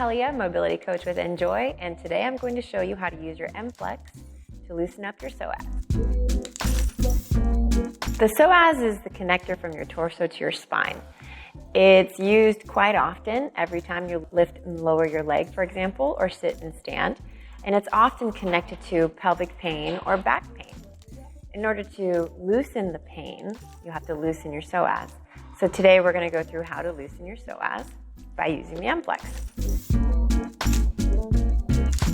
Mahalia, mobility coach with Njoie, and today I'm going to show you how to use your MFLEX to loosen up your psoas. The psoas is the connector from your torso to your spine. It's used quite often every time you lift and lower your leg, for example, or sit and stand, and it's often connected to pelvic pain or back pain. In order to loosen the pain, you have to loosen your psoas. So today we're going to go through how to loosen your psoas by using the MFLEX.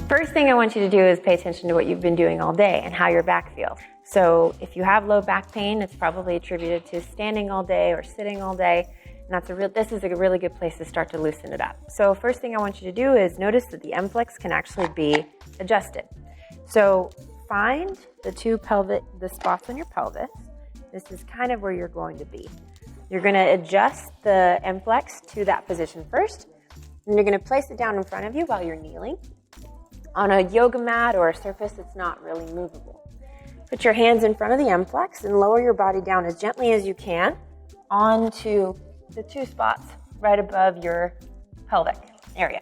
First thing I want you to do is pay attention to what you've been doing all day and how your back feels. So if you have low back pain, it's probably attributed to standing all day or sitting all day. And this is a really good place to start to loosen it up. So first thing I want you to do is notice that the MFLEX can actually be adjusted. So find the spots on your pelvis. This is kind of where you're going to be. You're going to adjust the MFLEX to that position first, and you're going to place it down in front of you while you're kneeling on a yoga mat or a surface that's not really movable. Put your hands in front of the MFLEX and lower your body down as gently as you can onto the two spots right above your pelvic area.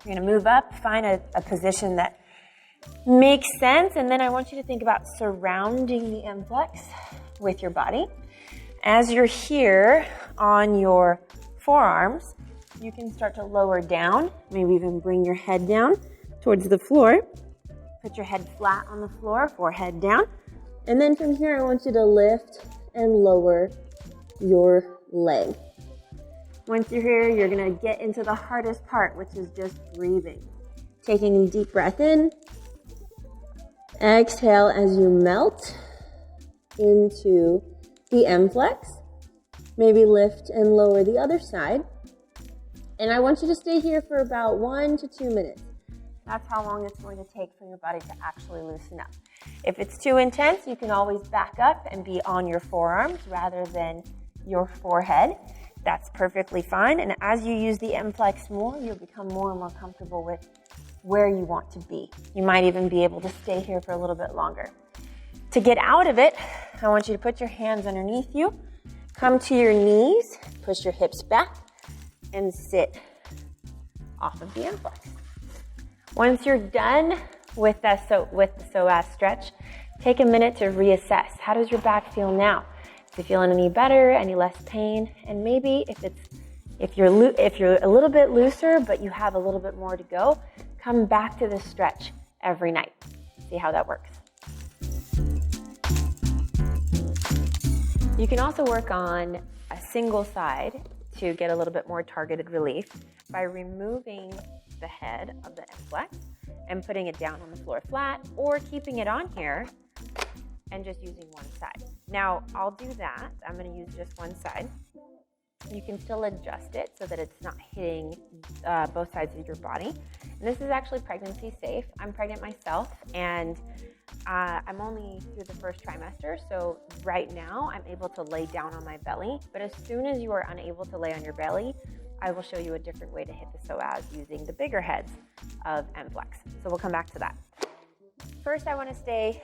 You're going to move up, find a position that makes sense, and then I want you to think about surrounding the MFLEX with your body. As you're here on your forearms, you can start to lower down, maybe even bring your head down towards the floor. Put your head flat on the floor, forehead down. And then from here, I want you to lift and lower your leg. Once you're here, you're gonna get into the hardest part, which is just breathing. Taking a deep breath in. Exhale as you melt into the MFLEX. Maybe lift and lower the other side. And I want you to stay here for about 1 to 2 minutes. That's how long it's going to take for your body to actually loosen up. If it's too intense, you can always back up and be on your forearms rather than your forehead. That's perfectly fine. And as you use the MFLEX more, you'll become more and more comfortable with where you want to be. You might even be able to stay here for a little bit longer. To get out of it, I want you to put your hands underneath you, come to your knees, push your hips back, and sit off of the MFLEX. Once you're done with the psoas stretch, take a minute to reassess. How does your back feel now? Is it feeling any better, any less pain? And maybe if you're a little bit looser, but you have a little bit more to go, come back to this stretch every night. See how that works. You can also work on a single side to get a little bit more targeted relief by removing the head of the MFLEX and putting it down on the floor flat, or keeping it on here and just using one side. Now, I'll do that. I'm going to use just one side. You can still adjust it so that it's not hitting both sides of your body. And this is actually pregnancy safe. I'm pregnant myself, and I'm only through the first trimester, so right now I'm able to lay down on my belly. But as soon as you are unable to lay on your belly, I will show you a different way to hit the psoas using the bigger heads of MFLEX. So we'll come back to that. First, I want to stay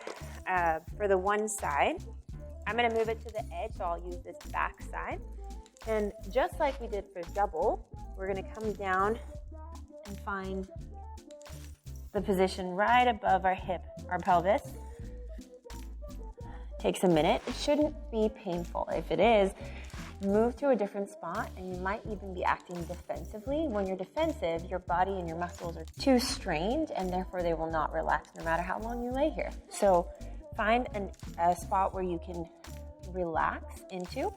for the one side. I'm going to move it to the edge, so I'll use this back side. And just like we did for double, we're going to come down and find the position right above our hip, our pelvis. Takes a minute. It shouldn't be painful. If it is, move to a different spot, and you might even be acting defensively. When you're defensive, your body and your muscles are too strained, and therefore they will not relax no matter how long you lay here. So find a spot where you can relax into.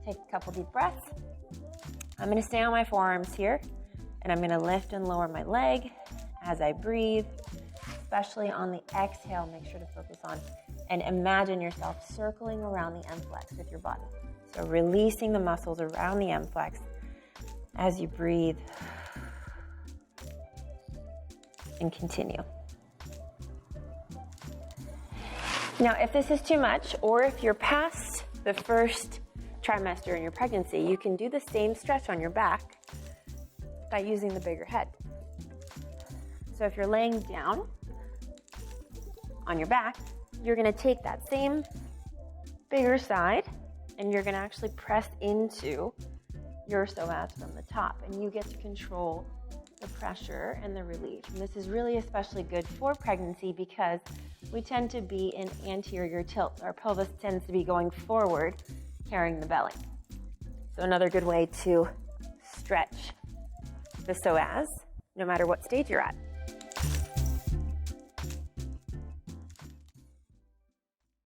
Take a couple deep breaths. I'm going to stay on my forearms here, and I'm going to lift and lower my leg as I breathe, especially on the exhale. Make sure to focus on and imagine yourself circling around the MFLEX with your body. So releasing the muscles around the MFLEX as you breathe and continue. Now, if this is too much, or if you're past the first trimester in your pregnancy, you can do the same stretch on your back by using the bigger head. So if you're laying down on your back, you're going to take that same bigger side and you're going to actually press into your psoas from the top, and you get to control the pressure and the relief. And this is really especially good for pregnancy because we tend to be in anterior tilt. Our pelvis tends to be going forward, carrying the belly. So another good way to stretch the psoas, no matter what stage you're at.